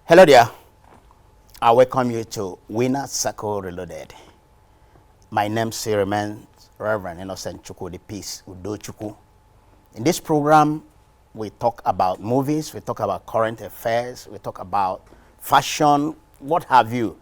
Hello there. I welcome you to Winner Circle Reloaded. My name still remains Reverend Innocent Chukwu, the Peace Udo Chukwu. In this program, we talk about movies, we talk about current affairs, we talk about fashion, what have you.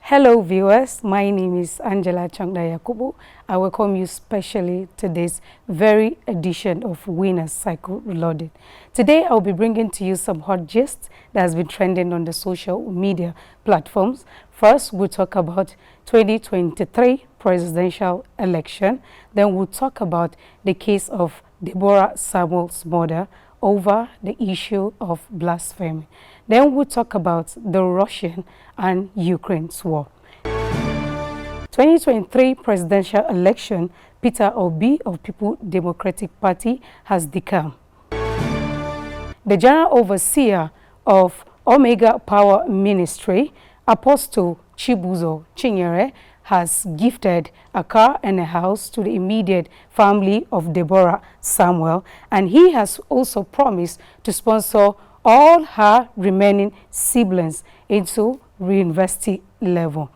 Hello viewers, my name is Angela Changda Yakubu. I welcome you specially to this very edition of Winner Cycle Reloaded. Today I'll be bringing to you some hot gist that has been trending on the social media platforms. First, we'll talk about 2023 presidential election. Then we'll talk about the case of Deborah Samuel's murder over the issue of blasphemy. Then we'll talk about the Russian and Ukraine's war. 2023 presidential election, Peter Obi of People Democratic Party has decamped. The General Overseer of Omega Power Ministry, Apostle Chibuzo Chinyere, has gifted a car and a house to the immediate family of Deborah Samuel, and he has also promised to sponsor all her remaining siblings into university level.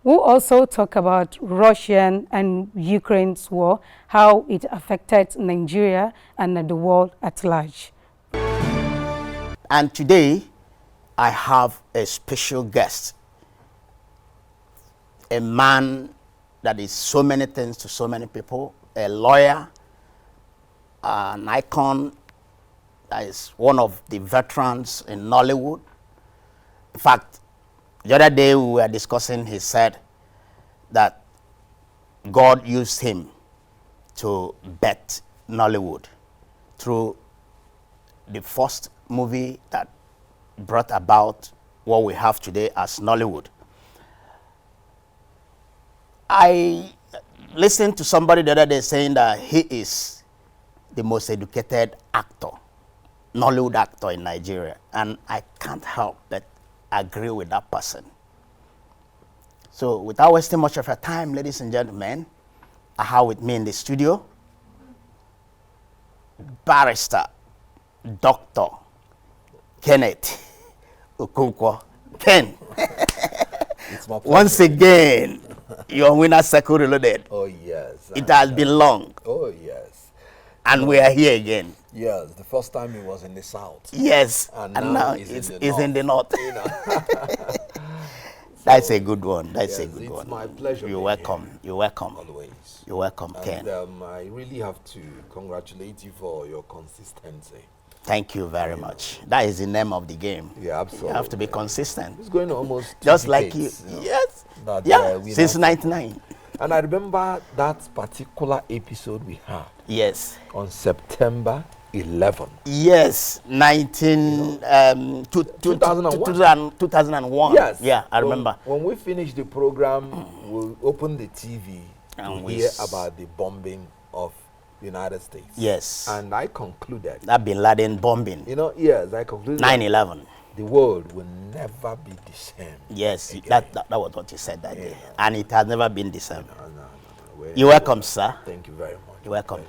We'll also talk about Russian and Ukraine's war, how it affected Nigeria and the world at large. And today, I have a special guest, a man that is so many things to so many people, a lawyer, an icon, that is one of the veterans in Nollywood. In fact, the other day we were discussing, he said that God used him to bet Nollywood through the first movie that brought about what we have today as Nollywood. I listened to somebody the other day saying that he is the most educated actor, Nollywood actor in Nigeria, and I can't help but agree with that person. So without wasting much of your time, ladies and gentlemen, I have with me in the studio Barrister Dr. Kenneth Okonkwo. Ken, once again, your Winner Circle Reloaded. Oh yes. It has been long. Oh yes. And we are here again. Yes, the first time he was in the south. Yes, and now it's in the north. You know. That's a good one. That's a good one. It's my pleasure. You're welcome. Here. You're welcome. Always. You're welcome, Ken. I really have to congratulate you for your consistency. Thank you very much. That is the name of the game. Yeah, absolutely. You have to be consistent. It's going almost just like you. Yes. Yeah. Since '99. And I remember that particular episode we had. Yes. On September 11. Yes, 2001. Yes. Yeah, I remember. When we finished the program, we opened the TV and we hear about the bombing of the United States. Yes. And I concluded. That Bin Laden bombing. You know, yes, I concluded. 9/11. The world will never be the same. Yes, that was what you said that day. And it has never been the same. No. You're welcome, sir. Thank you very much. You're welcome.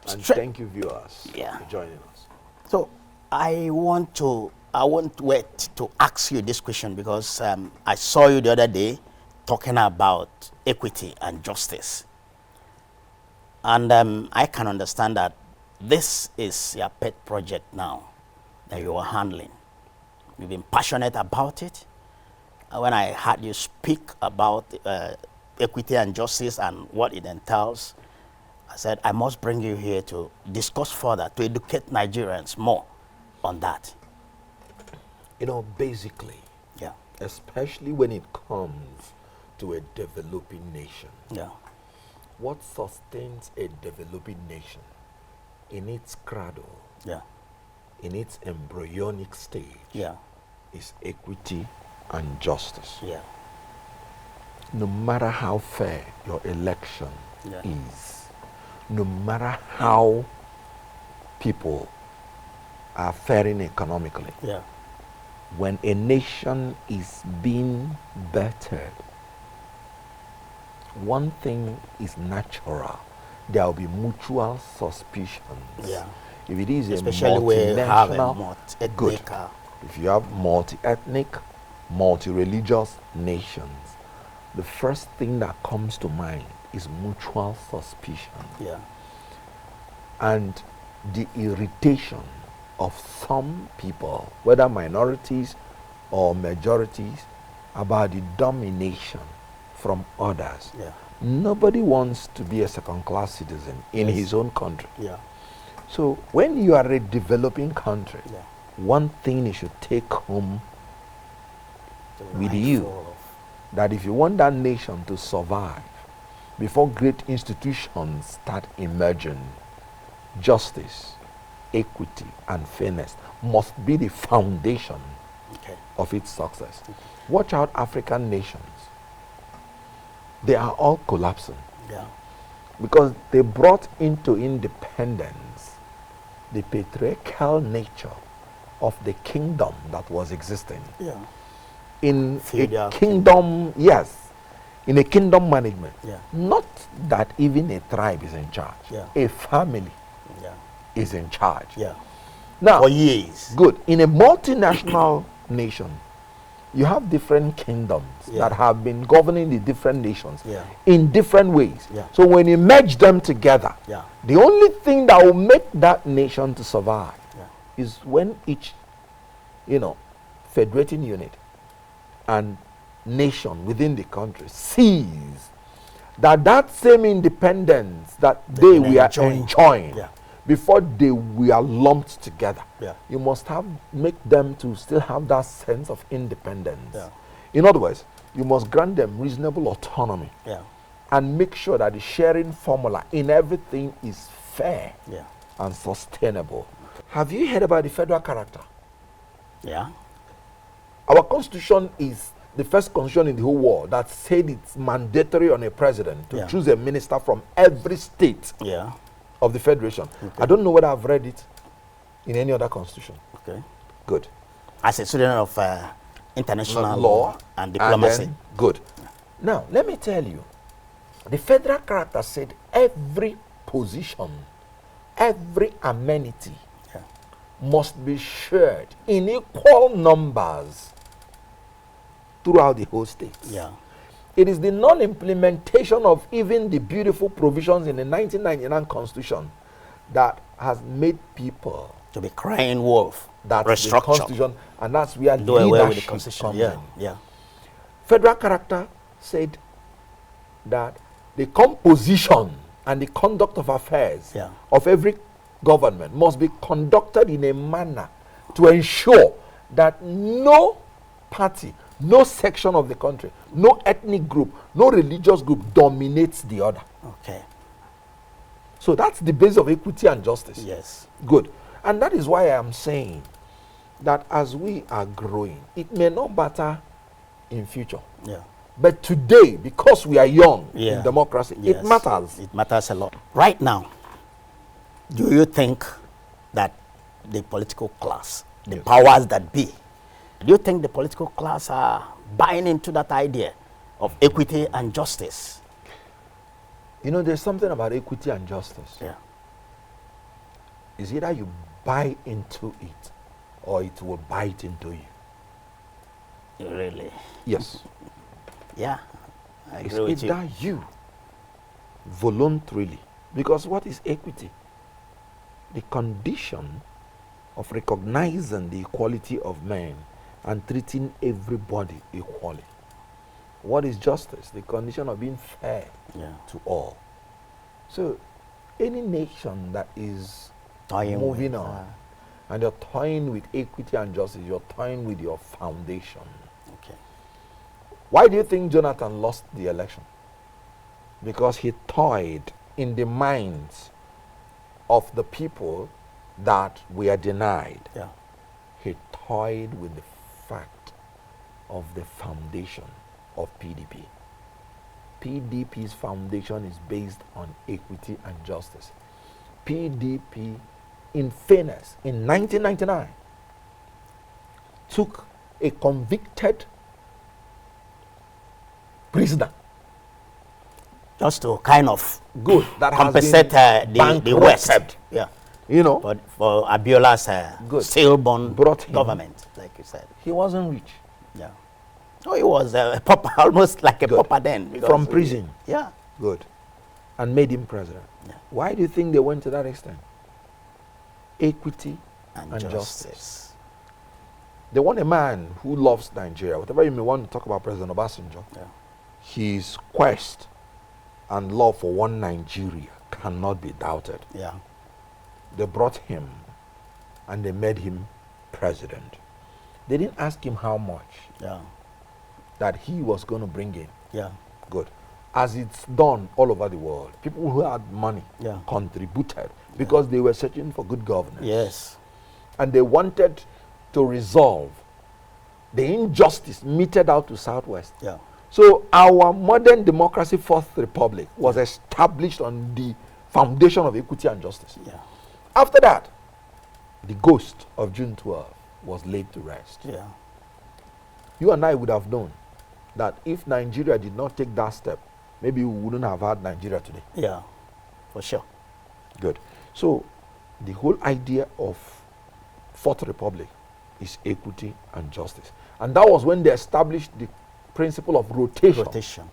And thank you, viewers, for joining us. So I won't wait to ask you this question because I saw you the other day talking about equity and justice. And I can understand that this is your pet project now that you are handling. You've been passionate about it. When I heard you speak about equity and justice and what it entails, I said, I must bring you here to discuss further, to educate Nigerians more on that. You know, basically, especially when it comes to a developing nation, what sustains a developing nation in its cradle, in its embryonic stage, is equity and justice. No matter how fair your election is, no matter how people are faring economically, when a nation is being bettered, one thing is natural. There will be mutual suspicions. If it is especially a where you have a multinational, good. multi-ethnic, If you have multi-ethnic, multi-religious nations, the first thing that comes to mind is mutual suspicion. yeah, And the irritation of some people, whether minorities or majorities, about the domination from others. yeah, Nobody wants to be a second-class citizen in his own country. yeah, So when you are a developing country, yeah. one thing you should take home The with mindful you, of- that if you want that nation to survive, before great institutions start emerging, justice, equity, and fairness must be the foundation Okay. of its success. Watch out African nations. They are all collapsing Yeah, because they brought into independence the patriarchal nature of the kingdom that was existing. yeah, In Feudal a kingdom, yes, in a kingdom management. Yeah. Not that even a tribe is in charge. Yeah. A family yeah, is in charge. yeah. Now, For years. good. In a multinational nation, you have different kingdoms Yeah. that have been governing the different nations Yeah. in different ways. Yeah. So when you merge them together, Yeah. the only thing that will make that nation to survive Yeah. is when each, federating unit and nation within the country sees that same independence that they were enjoying Yeah. before they were lumped together. Yeah. You must make them to still have that sense of independence. Yeah. In other words, you must grant them reasonable autonomy Yeah. and make sure that the sharing formula in everything is fair Yeah. and sustainable. Have you heard about the federal character? Yeah. Our constitution is the first constitution in the whole world that said it's mandatory on a president to Yeah. choose a minister from every state Yeah. of the federation. Okay. I don't know whether I've read it in any other constitution. Okay. Good. As a student of international Law and diplomacy. then- good. Now, let me tell you, the federal character said every position, every amenity Yeah. must be shared in equal numbers throughout the whole state. Yeah. It is the non-implementation of even the beautiful provisions in the 1999 Constitution that has made people To be crying wolf. that the Restructure. Constitution, and that's where Do away with the leadership constitution. comes Yeah. in. Yeah. Federal character said that the composition and the conduct of affairs Yeah. of every government must be conducted in a manner to ensure that no party, no section of the country, no ethnic group, no religious group dominates the other. Okay. So that's the base of equity and justice. Yes. Good. And that is why I am saying that as we are growing, it may not matter in future. Yeah. But today, because we are young Yeah. in democracy, Yes. it matters. It matters a lot. Right now, do you think that the political class, the Yes. powers that be, do you think the political class are buying into that idea of equity and justice? You know, there's something about equity and justice. Yeah. It's either you buy into it or it will bite into you. Really? Yes. Yeah. I It's agree with you. either you voluntarily. Because what is equity? The condition of recognizing the equality of men and treating everybody equally. What is justice? The condition of being fair Yeah. to all. So, any nation that is Toying moving with, on and you're toying with equity and justice, you're toying with your foundation. Okay. Why do you think Jonathan lost the election? Because he toyed in the minds of the people that were denied. Yeah. He toyed with the fact of the foundation of PDP. PDP's foundation is based on equity and justice. PDP, in fairness, in 1999, took a convicted prisoner. Just to kind of Good. That has compensate been the West. bankrupted. Yeah. You know, But for Abiola's Good. stillborn Brought him. government, like you said. he wasn't rich. Yeah. Oh, he was a pauper, almost like a Good. pauper then. because From prison. Yeah. Good. And made him president. Yeah. Why do you think they went to that extent? Equity And, and justice. justice. They want a man who loves Nigeria. Whatever you may want to talk about President Obasanjo, Yeah. his quest and love for one Nigeria cannot be doubted. Yeah. They brought him and they made him president. They didn't ask him how much Yeah. that he was going to bring in. Yeah. Good. As it's done all over the world, people who had money Yeah. contributed because they were searching for good governance. Yes. And they wanted to resolve the injustice meted out to Southwest. Yeah. So our modern democracy, Fourth Republic, was established on the foundation of equity and justice. Yeah. After that, the ghost of June 12 was laid to rest. Yeah. You and I would have known that if Nigeria did not take that step, maybe we wouldn't have had Nigeria today. Yeah. For sure. Good. So the whole idea of Fourth Republic is equity and justice. And that was when they established the principle of rotation. Rotation.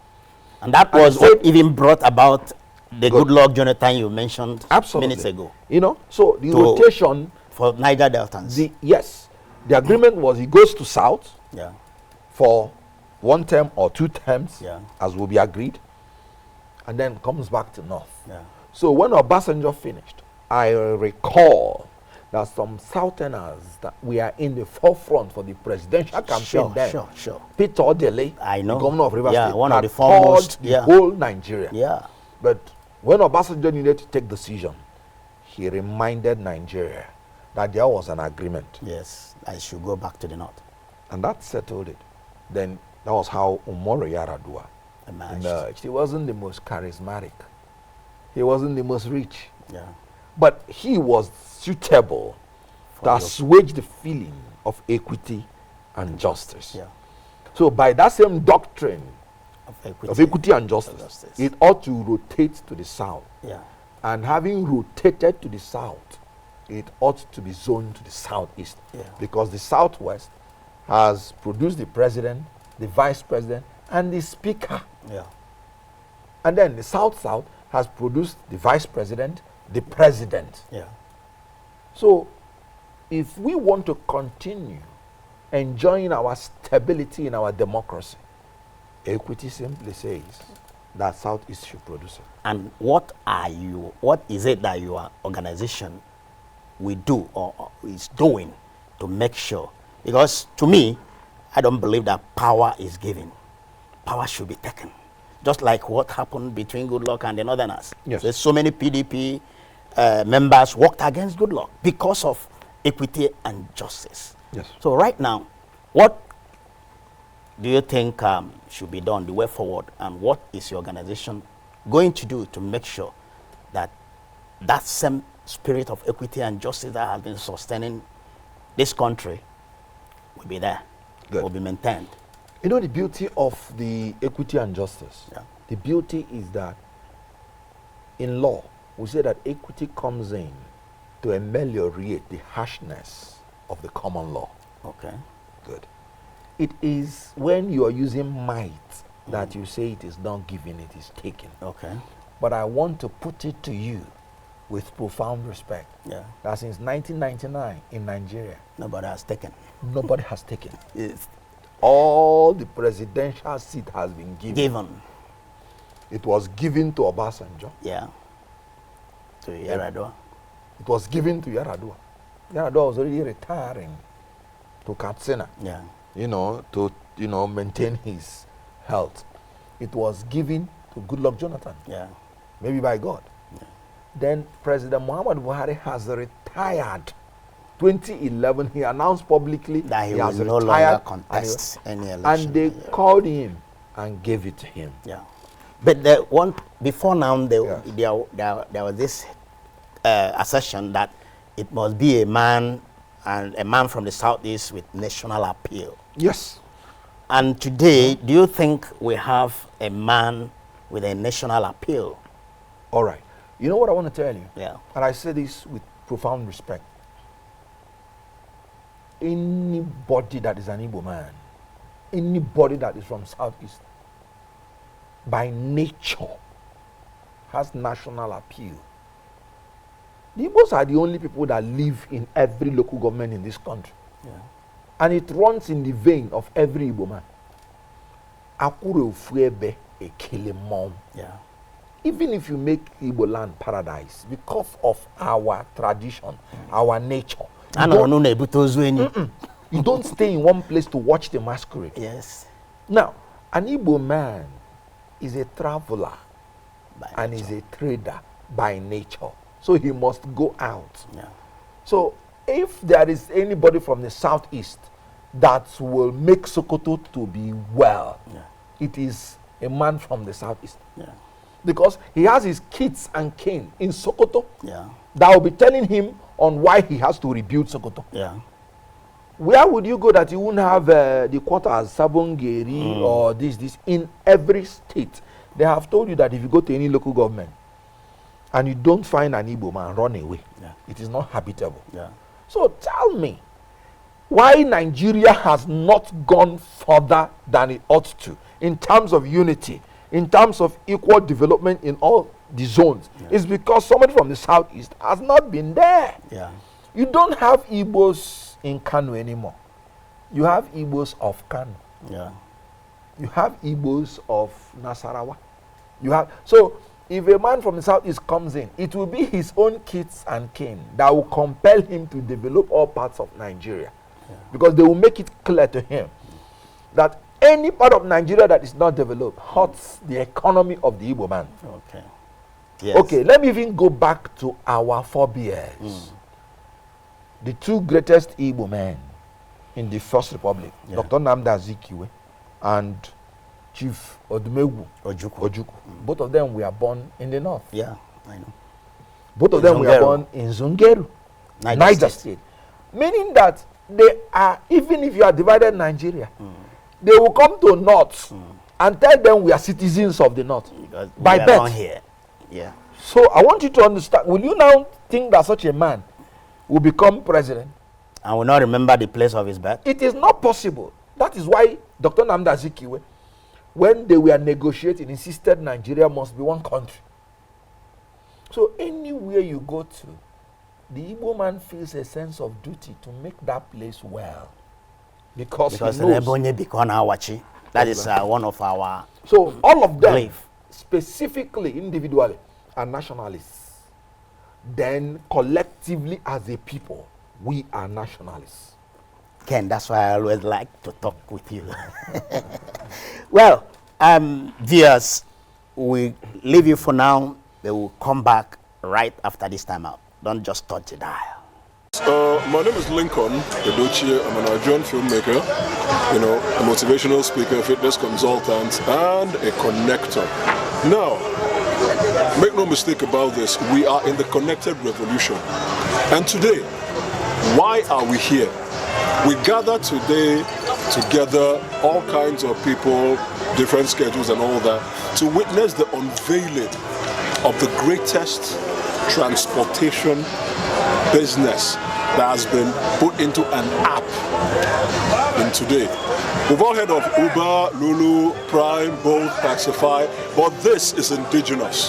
And that And was they what said- even brought about the Good. good luck Jonathan you mentioned Absolutely. minutes ago You know, so the To- rotation, for Niger Deltans. the agreement was he goes to South Yeah. for 1 term or 2 terms, Yeah. as will be agreed, and then comes back to North. Yeah. So when Obasanjo finished, I recall that some Southerners that we are in the forefront for the presidential campaign Sure, then. sure. Peter Odele, I know. the governor of Rivers Yeah, State, one of had the foremost, called the yeah. whole Nigeria. Yeah. But when Obasanjo needed to take decision, he reminded Nigeria that there was an agreement, Yes. I should go back to the north. and that settled it. Then that was how Umaru Yar'Adua Emerged. emerged. He wasn't the most charismatic. He wasn't the most rich. Yeah. But he was suitable For to the- assuage the feeling of equity and justice. Yeah. So by that same doctrine of equity and justice, justice. it ought to rotate to the south. Yeah. And having rotated to the south, it ought to be zoned to the southeast. Yeah. Because the southwest has produced the president, the vice president, and the speaker. Yeah. And then the south-south has produced the vice president, the president. Yeah. So if we want to continue enjoying our stability in our democracy, equity simply says that Southeast should produce it. And what is it that your organization will do or is doing to make sure? Because to me, I don't believe that power is given. Power should be taken. Just like what happened between Goodluck and the Northerners. Yes. There's so many PDP members worked against Goodluck because of equity and justice. Yes. So right now, what do you think should be done, the way forward, and what is your organization going to do to make sure that that same spirit of equity and justice that has been sustaining this country will be there, Good. will be maintained? You know the beauty of the equity and justice? Yeah. The beauty is that in law, we say that equity comes in to ameliorate the harshness of the common law. Okay. Good. It is when you are using might that you say it is not given, it is taken. Okay. But I want to put it to you with profound respect Yeah. that since 1999 in Nigeria, Nobody has taken. nobody has taken. It's All the presidential seat has been given. given. It was given to Obasanjo. Yeah. To Yar'Adua. It was given to Yar'Adua. Yar'Adua was already retiring to Katsina, Yeah. to maintain his health. It was given to Goodluck Jonathan, Yeah. maybe by God. Yeah. Then President Muhammad Buhari has retired. 2011, he announced publicly That he has will no retired longer and he- contest any election. and they Yeah. called him and gave it to him. Yeah. But the one before now, Yeah. there was this assertion that it must be a man from the southeast with national appeal. Yes. And today, do you think we have a man with a national appeal? All right. You know what I want to tell you? Yeah. And I say this with profound respect. Anybody that is an Igbo man, anybody that is from Southeast, by nature, has national appeal. The Igbos are the only people that live in every local government in this country. Yeah. And it runs in the vein of every Igbo man. Akure ufuebe ekele mom. Yeah. Even if you make Igbo land paradise, because of our tradition, our nature, you don't stay in one place to watch the masquerade. Yes. Now, an Igbo man is a traveler and nature. is a trader by nature. So he must go out. Yeah. So if there is anybody from the southeast that will make Sokoto to be well, it is a man from the southeast. Yeah. Because he has his kids and kin in Sokoto that will be telling him on why he has to rebuild Sokoto. Yeah. Where would you go that you wouldn't have the quarters, Sabongeri or this? In every state, they have told you that if you go to any local government and you don't find an Igbo man, run away. Yeah. It is not habitable. Yeah. So tell me, why Nigeria has not gone further than it ought to in terms of unity, in terms of equal development in all the zones, is because somebody from the southeast has not been there. Yeah. You don't have Igbos in Kano anymore. You have Igbos of Kano. Yeah. You have Igbos of Nasarawa. You have, so if a man from the southeast comes in, it will be his own kids and kin that will compel him to develop all parts of Nigeria. Because they will make it clear to him that any part of Nigeria that is not developed hurts the economy of the Igbo man. Okay. Yes. Okay, let me even go back to our forebears. The two greatest Igbo men in the First Republic, Dr. Nnamdi Azikiwe and Chief Odumegwu Ojukwu. Both of them were born in the north. Yeah, I know. Both of them were born in Zungeru, Niger State. Meaning that they are, even if you are divided Nigeria, they will come to north and tell them we are citizens of the north Because by we are birth. born here. Yeah. So I want you to understand, will you now think that such a man will become president? And will not remember the place of his birth? It is not possible. That is why Dr. Nnamdi Azikiwe, when they were negotiating, insisted Nigeria must be one country. So anywhere you go to, the Igbo man feels a sense of duty to make that place well. Because he knows. That is one of our So all of them, belief. specifically, individually, are nationalists. Then collectively as a people, we are nationalists. Ken, that's why I always like to talk with you. Well, viewers, we leave you for now. They will come back right after this time out. Don't just touch the dial. My name is Lincoln Edochie. I'm a Nigerian filmmaker, a motivational speaker, fitness consultant, and a connector. Now, make no mistake about this, we are in the connected revolution. And today, why are we here? We gather today together, all kinds of people, different schedules and all that, to witness the unveiling of the greatest transportation business that has been put into an app in today. We've all heard of Uber, Lulu, Prime, Bolt, Taxify, but this is indigenous.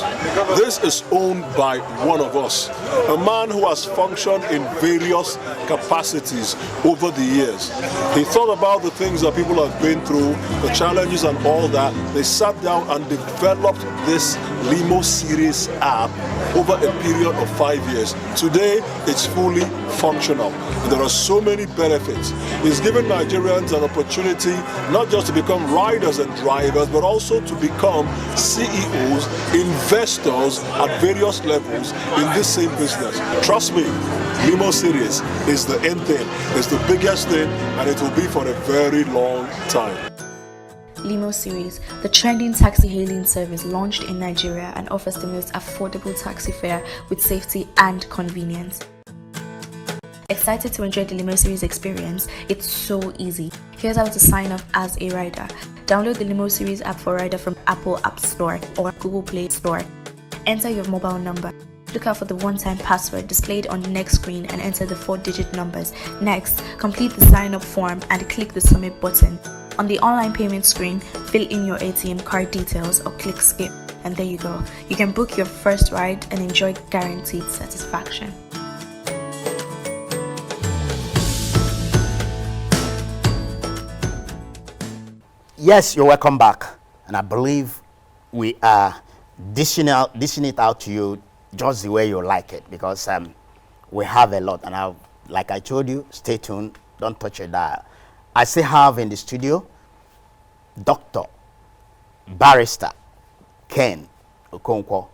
This is owned by one of us, a man who has functioned in various capacities over the years. He thought about the things that people have been through, the challenges and all that. They sat down and developed this Limo series app over a period of 5 years. Today, it's fully functional. And there are so many benefits. It's given Nigerians an opportunity not just to become riders and drivers, but also to become CEOs, investors at various levels in this same business. Trust me, Limo series is the end thing. It's the biggest thing, and it will be for a very long time. Limo series, the trending taxi hailing service launched in Nigeria and offers the most affordable taxi fare with safety and convenience. Excited to enjoy the Limo series experience? It's so easy. Here's how to sign up as a rider. Download the Limo series app for rider from Apple App Store or Google Play Store. Enter your mobile number. look out for the one-time password displayed on the next screen and enter the 4-digit numbers. Next, complete the sign-up form and click the submit button. On the online payment screen, fill in your ATM card details or click skip. And there you go. You can book your first ride and enjoy guaranteed satisfaction. Yes, you're welcome back. And I believe we are dishing it out to you just the way you like it, because we have a lot. And like I told you, stay tuned. Don't touch your dial. I still have in the studio Dr. Barrister Ken Okonkwo.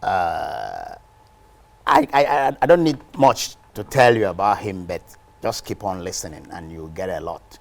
I don't need much to tell you about him, but just keep on listening and you'll get a lot.